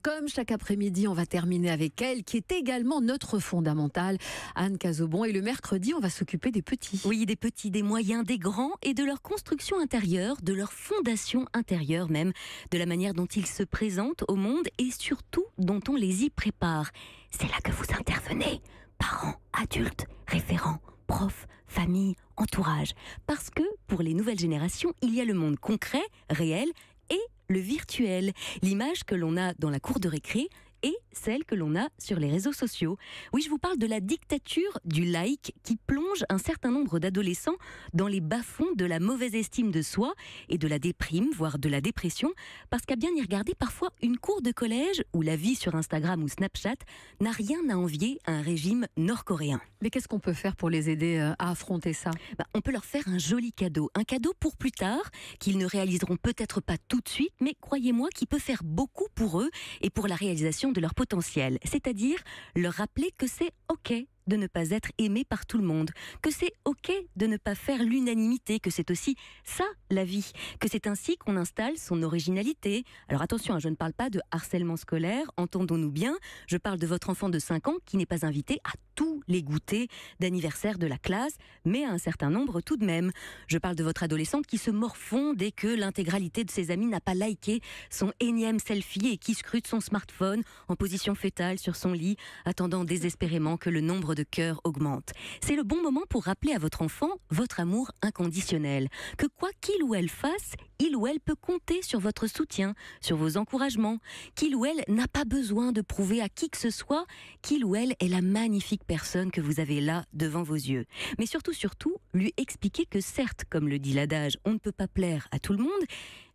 comme chaque après-midi, on va terminer avec elle, qui est également notre fondamentale, Anne Cazobon. Et le mercredi, on va s'occuper des petits. Oui, des petits, des moyens, des grands et de leur construction intérieure, de leur fondation intérieure même, de la manière dont ils se présentent au monde et surtout dont on les y prépare. C'est là que vous intervenez, parents, adultes, référents, profs, famille, entourage. Parce que pour les nouvelles générations, il y a le monde concret, réel et le virtuel. L'image que l'on a dans la cour de récré et celle que l'on a sur les réseaux sociaux. Oui, je vous parle de la dictature du like qui plonge un certain nombre d'adolescents dans les bas-fonds de la mauvaise estime de soi et de la déprime, voire de la dépression, parce qu'à bien y regarder, parfois une cour de collège ou la vie sur Instagram ou Snapchat n'a rien à envier à un régime nord-coréen. Mais qu'est-ce qu'on peut faire pour les aider à affronter ça ? On peut leur faire un joli cadeau, un cadeau pour plus tard, qu'ils ne réaliseront peut-être pas tout de suite, mais croyez-moi qui peut faire beaucoup pour eux et pour la réalisation de leur potentiel, c'est-à-dire leur rappeler que c'est OK de ne pas être aimé par tout le monde, que c'est OK de ne pas faire l'unanimité, que c'est aussi ça la vie, que c'est ainsi qu'on installe son originalité. Alors attention, je ne parle pas de harcèlement scolaire, entendons-nous bien, je parle de votre enfant de 5 ans qui n'est pas invité à tous les goûters d'anniversaire de la classe, mais à un certain nombre tout de même. Je parle de votre adolescente qui se morfond dès que l'intégralité de ses amis n'a pas liké son énième selfie et qui scrute son smartphone en position fétale sur son lit, attendant désespérément que le nombre de cœurs augmente. C'est le bon moment pour rappeler à votre enfant votre amour inconditionnel, que quoi qu'il ou elle fasse, il ou elle peut compter sur votre soutien, sur vos encouragements, qu'il ou elle n'a pas besoin de prouver à qui que ce soit qu'il ou elle est la magnifique personne que vous avez là devant vos yeux. Mais surtout, lui expliquer que certes, comme le dit l'adage, on ne peut pas plaire à tout le monde,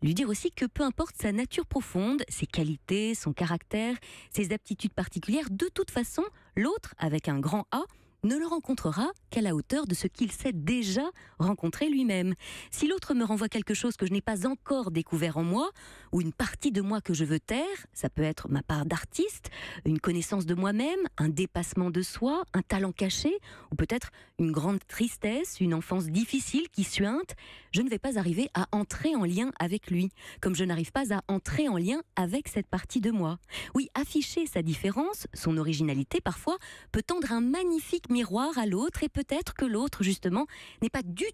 lui dire aussi que peu importe sa nature profonde, ses qualités, son caractère, ses aptitudes particulières, de toute façon, l'autre, avec un grand A, ne le rencontrera qu'à la hauteur de ce qu'il sait déjà rencontrer lui-même. Si l'autre me renvoie quelque chose que je n'ai pas encore découvert en moi, ou une partie de moi que je veux taire, ça peut être ma part d'artiste, une connaissance de moi-même, un dépassement de soi, un talent caché, ou peut-être une grande tristesse, une enfance difficile qui suinte, je ne vais pas arriver à entrer en lien avec lui, comme je n'arrive pas à entrer en lien avec cette partie de moi. Oui, afficher sa différence, son originalité parfois, peut tendre un magnifique miroir à l'autre et peut-être que l'autre justement n'est pas du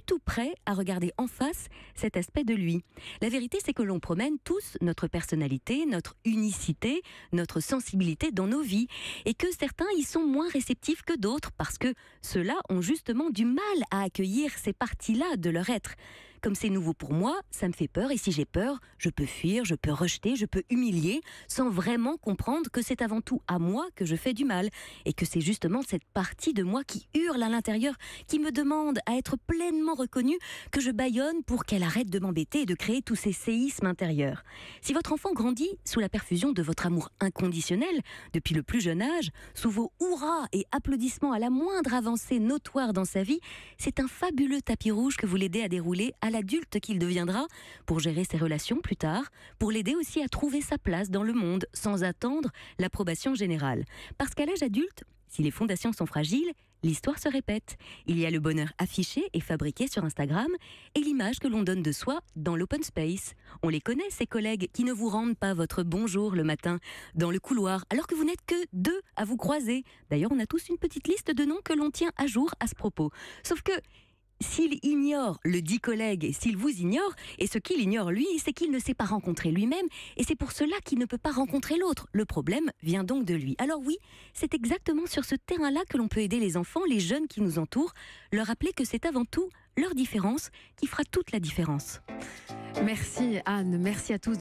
tout prêt à regarder en face cet aspect de lui. La vérité, c'est que l'on promène tous notre personnalité, notre unicité, notre sensibilité dans nos vies et que certains y sont moins réceptifs que d'autres parce que ceux-là ont justement du mal à accueillir ces parties-là de leur être. Comme c'est nouveau pour moi, ça me fait peur et si j'ai peur, je peux fuir, je peux rejeter, je peux humilier sans vraiment comprendre que c'est avant tout à moi que je fais du mal et que c'est justement cette partie de moi qui hurle à l'intérieur, qui me demande à être pleinement reconnue, que je bâillonne pour qu'elle arrête de m'embêter et de créer tous ces séismes intérieurs. Si votre enfant grandit sous la perfusion de votre amour inconditionnel, depuis le plus jeune âge, sous vos hurrahs et applaudissements à la moindre avancée notoire dans sa vie, c'est un fabuleux tapis rouge que vous l'aidez à dérouler à l'adulte qu'il deviendra pour gérer ses relations plus tard, pour l'aider aussi à trouver sa place dans le monde sans attendre l'approbation générale. Parce qu'à l'âge adulte, si les fondations sont fragiles, l'histoire se répète. Il y a le bonheur affiché et fabriqué sur Instagram et l'image que l'on donne de soi dans l'open space. On les connaît, ces collègues qui ne vous rendent pas votre bonjour le matin dans le couloir, alors que vous n'êtes que 2 à vous croiser. D'ailleurs, on a tous une petite liste de noms que l'on tient à jour à ce propos. Sauf que s'il ignore le dit collègue et s'il vous ignore, et ce qu'il ignore lui, c'est qu'il ne s'est pas rencontré lui-même, et c'est pour cela qu'il ne peut pas rencontrer l'autre. Le problème vient donc de lui. Alors oui, c'est exactement sur ce terrain-là que l'on peut aider les enfants, les jeunes qui nous entourent, leur rappeler que c'est avant tout leur différence qui fera toute la différence. Merci Anne, merci à tous.